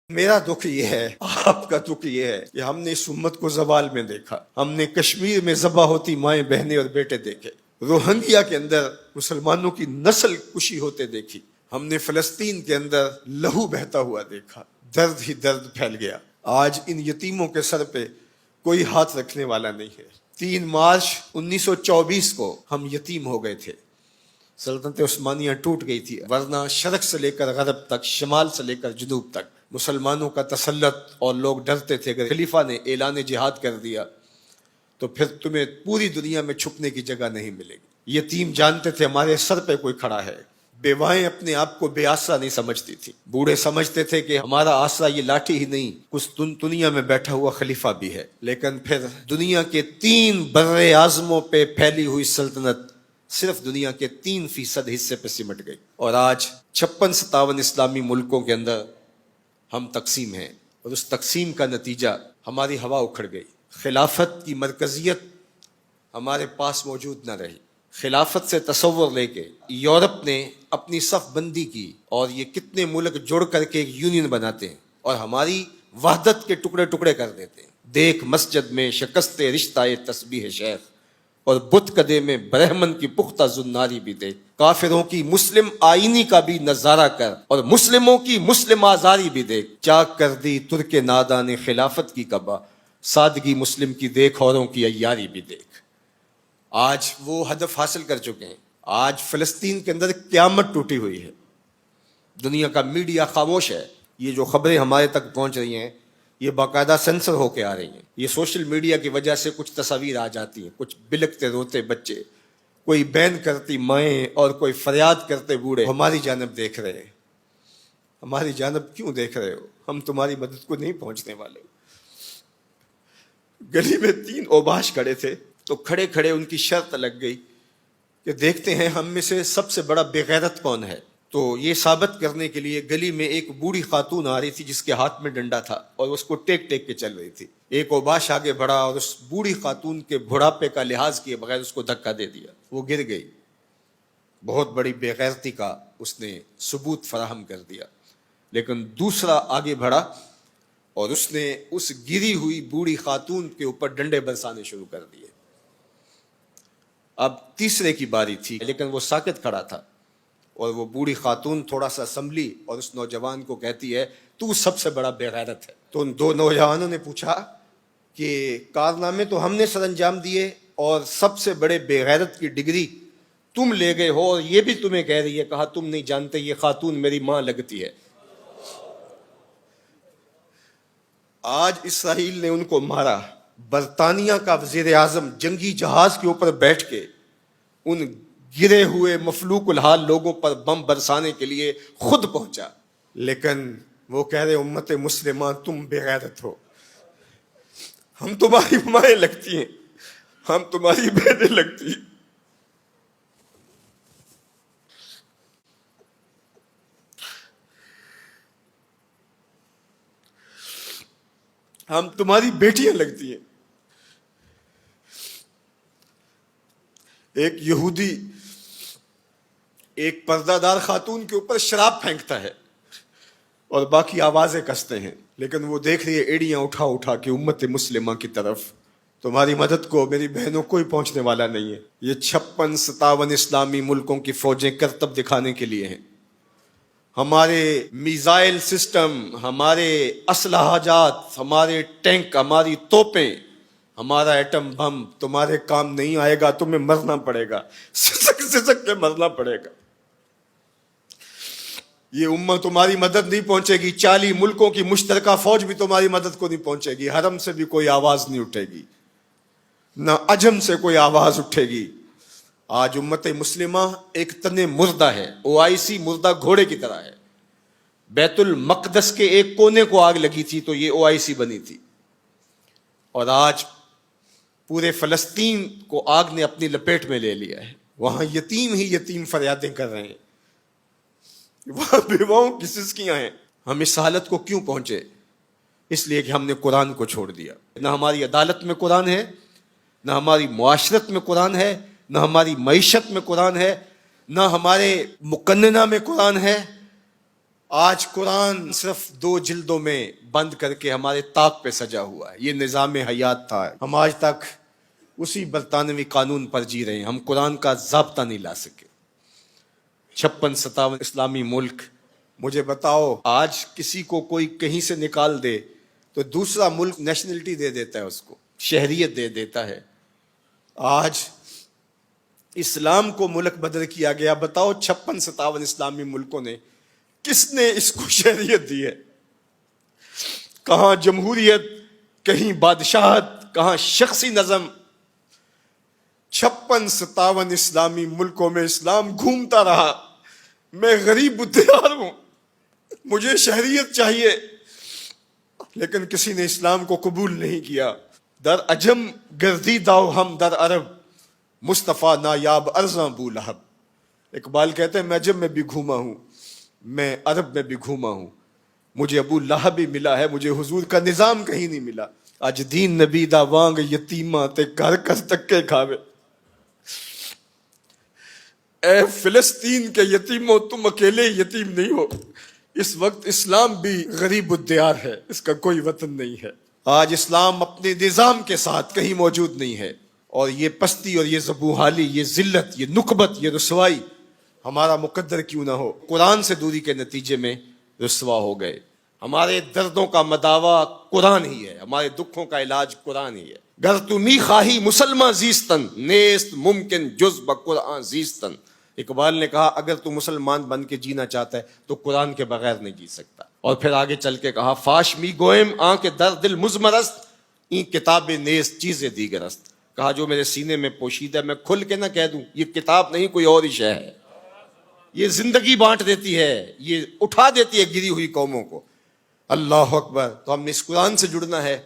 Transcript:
میرا دکھ یہ ہے، آپ کا دکھ یہ ہے کہ ہم نے اس امت کو زوال میں دیکھا، ہم نے کشمیر میں ذبح ہوتی مائیں بہنیں اور بیٹے دیکھے، روہنگیا کے اندر مسلمانوں کی نسل کشی ہوتے دیکھی، ہم نے فلسطین کے اندر لہو بہتا ہوا دیکھا، درد ہی درد پھیل گیا۔ آج ان یتیموں کے سر پہ کوئی ہاتھ رکھنے والا نہیں ہے۔ 3 مارچ 1924 کو ہم یتیم ہو گئے تھے، سلطنت عثمانیہ ٹوٹ گئی تھی، ورنہ شرق سے لے کر غرب تک، شمال سے لے کر جنوب تک مسلمانوں کا تسلط، اور لوگ ڈرتے تھے کہ خلیفہ نے اعلان جہاد کر دیا تو پھر تمہیں پوری دنیا میں چھپنے کی جگہ نہیں ملے گی۔ یتیم جانتے تھے ہمارے سر پہ کوئی کھڑا ہے، بیوائیں اپنے آپ کو بے آسرا نہیں سمجھتی تھی، بوڑھے سمجھتے تھے کہ ہمارا آسرا یہ لاٹھی ہی نہیں، کچھ دنیا میں بیٹھا ہوا خلیفہ بھی ہے۔ لیکن پھر دنیا کے 3 بر اعظموں پہ پھیلی ہوئی سلطنت صرف دنیا کے 3% حصے پہ سمٹ گئی، اور آج 56-57 اسلامی ملکوں کے اندر ہم تقسیم ہیں، اور اس تقسیم کا نتیجہ ہماری ہوا اکھڑ گئی۔ خلافت کی مرکزیت ہمارے پاس موجود نہ رہی۔ خلافت سے تصور لے کے یورپ نے اپنی صف بندی کی، اور یہ کتنے ملک جڑ کر کے ایک یونین بناتے ہیں اور ہماری وحدت کے ٹکڑے ٹکڑے کر دیتے ہیں۔ دیکھ مسجد میں شکست رشتہ تسبیح شیخ، اور بت کدے میں برہمن کی پختہ زناری بھی دیکھ، کافروں کی مسلم آئینی کا بھی نظارہ کر، اور مسلموں کی مسلم آزاری بھی دیکھ، چاک کر دی ترک نادان خلافت کی کعبہ، سادگی مسلم کی دیکھ اوروں کی عیاری بھی دیکھ۔ آج وہ ہدف حاصل کر چکے ہیں۔ آج فلسطین کے اندر قیامت ٹوٹی ہوئی ہے، دنیا کا میڈیا خاموش ہے، یہ جو خبریں ہمارے تک پہنچ رہی ہیں یہ باقاعدہ سینسر ہو کے آ رہی ہیں۔ یہ سوشل میڈیا کی وجہ سے کچھ تصاویر آ جاتی ہیں، کچھ بلکتے روتے بچے، کوئی بین کرتی مائیں اور کوئی فریاد کرتے بوڑھے ہماری جانب دیکھ رہے ہیں۔ ہماری جانب کیوں دیکھ رہے ہو؟ ہم تمہاری مدد کو نہیں پہنچنے والے۔ گلی میں 3 اوباش کھڑے تھے تو کھڑے کھڑے ان کی شرط لگ گئی کہ دیکھتے ہیں ہم میں سے سب سے بڑا بے غیرت کون ہے۔ تو یہ ثابت کرنے کے لیے گلی میں ایک بوڑھی خاتون آ رہی تھی جس کے ہاتھ میں ڈنڈا تھا، اور اس کو ٹیک ٹیک کے چل رہی تھی۔ ایک اوباش آگے بڑھا اور اس بوڑھی خاتون کے بڑھاپے کا لحاظ کیے بغیر اس کو دھکا دے دیا، وہ گر گئی۔ بہت بڑی بے غیرتی کا اس نے ثبوت فراہم کر دیا۔ لیکن دوسرا آگے بڑھا اور اس نے اس گری ہوئی بوڑھی خاتون کے اوپر ڈنڈے برسانے شروع کر دیے۔ اب تیسرے کی باری تھی، لیکن وہ ساکت کھڑا تھا، اور وہ بوڑھی خاتون تھوڑا سا سنبھلی اور اس نوجوان کو کہتی ہے تو سب سے بڑا بے غیرت ہے۔ تو ان 2 نوجوانوں نے پوچھا کہ کارنامے تو ہم نے سر انجام دیے، اور سب سے بڑے بے غیرت کی ڈگری تم لے گئے ہو، اور یہ بھی تمہیں کہہ رہی ہے۔ کہا تم نہیں جانتے یہ خاتون میری ماں لگتی ہے۔ آج اسرائیل نے ان کو مارا، برطانیہ کا وزیر اعظم جنگی جہاز کے اوپر بیٹھ کے ان گرے ہوئے مفلوک الحال لوگوں پر بم برسانے کے لیے خود پہنچا، لیکن وہ کہہ رہے امت مسلمہ تم بے غیرت ہو، ہم تمہاری مائیں لگتی ہیں، ہم تمہاری بہنیں لگتی ہیں، ہم تمہاری بیٹیاں لگتی ہیں۔ ایک یہودی ایک پردہ دار خاتون کے اوپر شراب پھینکتا ہے اور باقی آوازیں کستے ہیں، لیکن وہ دیکھ رہی ہے ایڑیاں اٹھا اٹھا کے امت مسلمہ کی طرف۔ تمہاری مدد کو میری بہنوں کوئی پہنچنے والا نہیں ہے۔ یہ 56-57 اسلامی ملکوں کی فوجیں کرتب دکھانے کے لیے ہیں۔ ہمارے میزائل سسٹم، ہمارے اسلحہ جات، ہمارے ٹینک، ہماری توپیں، ہمارا ایٹم بم تمہارے کام نہیں آئے گا، تمہیں مرنا پڑے گا، سسک سسک کے مرنا پڑے گا۔ یہ امت تمہاری مدد نہیں پہنچے گی، 40 ملکوں کی مشترکہ فوج بھی تمہاری مدد کو نہیں پہنچے گی، حرم سے بھی کوئی آواز نہیں اٹھے گی، نہ عجم سے کوئی آواز اٹھے گی۔ آج امت مسلمہ ایک تن مردہ ہے، OIC مردہ گھوڑے کی طرح ہے۔ بیت المقدس کے ایک کونے کو آگ لگی تھی تو یہ OIC بنی تھی، اور آج پورے فلسطین کو آگ نے اپنی لپیٹ میں لے لیا ہے۔ وہاں یتیم ہی یتیم فریادیں کر رہے ہیں، وہاں بیواؤں کی سسکیاں ہیں۔ ہم اس حالت کو کیوں پہنچے؟ اس لیے کہ ہم نے قرآن کو چھوڑ دیا۔ نہ ہماری عدالت میں قرآن ہے، نہ ہماری معاشرت میں قرآن ہے، نہ ہماری معیشت میں قرآن ہے، نہ ہمارے مقننہ میں قرآن ہے، آج قرآن صرف 2 جلدوں میں بند کر کے ہمارے طاق پہ سجا ہوا ہے. یہ نظام حیات تھا. ہم آج تک اسی برطانوی قانون پر جی رہے ہیں. ہم قرآن کا ضابطہ نہیں لا سکے. 56-57 اسلامی ملک. مجھے بتاؤ آج کسی کو کوئی کہیں سے نکال دے تو دوسرا ملک نیشنلٹی دے دیتا ہے, اس کو شہریت دے دیتا ہے. آج اسلام کو ملک بدر کیا گیا. بتاؤ 56-57 اسلامی ملکوں نے کس نے اس کو شہریت دی ہے؟ کہاں جمہوریت, کہیں بادشاہت, کہاں شخصی نظم. 56-57 اسلامی ملکوں میں اسلام گھومتا رہا. میں غریب الدیار ہوں, مجھے شہریت چاہیے, لیکن کسی نے اسلام کو قبول نہیں کیا. در عجم گردیدہ ہم در عرب, مصطفیٰ نایاب ارزاں بو لہب. اقبال کہتے ہیں میں عجم میں بھی گھوما ہوں, میں عرب میں بھی گھوما ہوں, مجھے ابو لہب بھی ملا ہے, مجھے حضور کا نظام کہیں نہیں ملا. اج دین نبی دا وانگ یتیماں تے گھر کر تکے کھاوے. اے فلسطین کے یتیموں, تم اکیلے یتیم نہیں ہو. اس وقت اسلام بھی غریب الدیار ہے, اس کا کوئی وطن نہیں ہے. آج اسلام اپنے نظام کے ساتھ کہیں موجود نہیں ہے, اور یہ پستی اور یہ زبوحالی, یہ ذلت, یہ نکبت, یہ رسوائی ہمارا مقدر کیوں نہ ہو, قرآن سے دوری کے نتیجے میں رسوا ہو گئے. ہمارے دردوں کا مداوا قرآن ہی ہے, ہمارے دکھوں کا علاج قرآن ہی ہے. گر تو می خواہی مسلمان زیستن, نیست ممکن جز بقرآن زیستن. اقبال نے کہا اگر تو مسلمان بن کے جینا چاہتا ہے تو قرآن کے بغیر نہیں جی سکتا. اور پھر آگے چل کے کہا فاش می گوئم آن کے در دل مزمرست, این کتاب نیست چیزیں دیگرست. کہا جو میرے سینے میں پوشیدہ ہے میں کھل کے نہ کہہ دوں, یہ کتاب نہیں کوئی اور ہی شے ہے. یہ زندگی بانٹ دیتی ہے, یہ اٹھا دیتی ہے گری ہوئی قوموں کو. اللہ اکبر. تو ہم نے اس قرآن سے جڑنا ہے,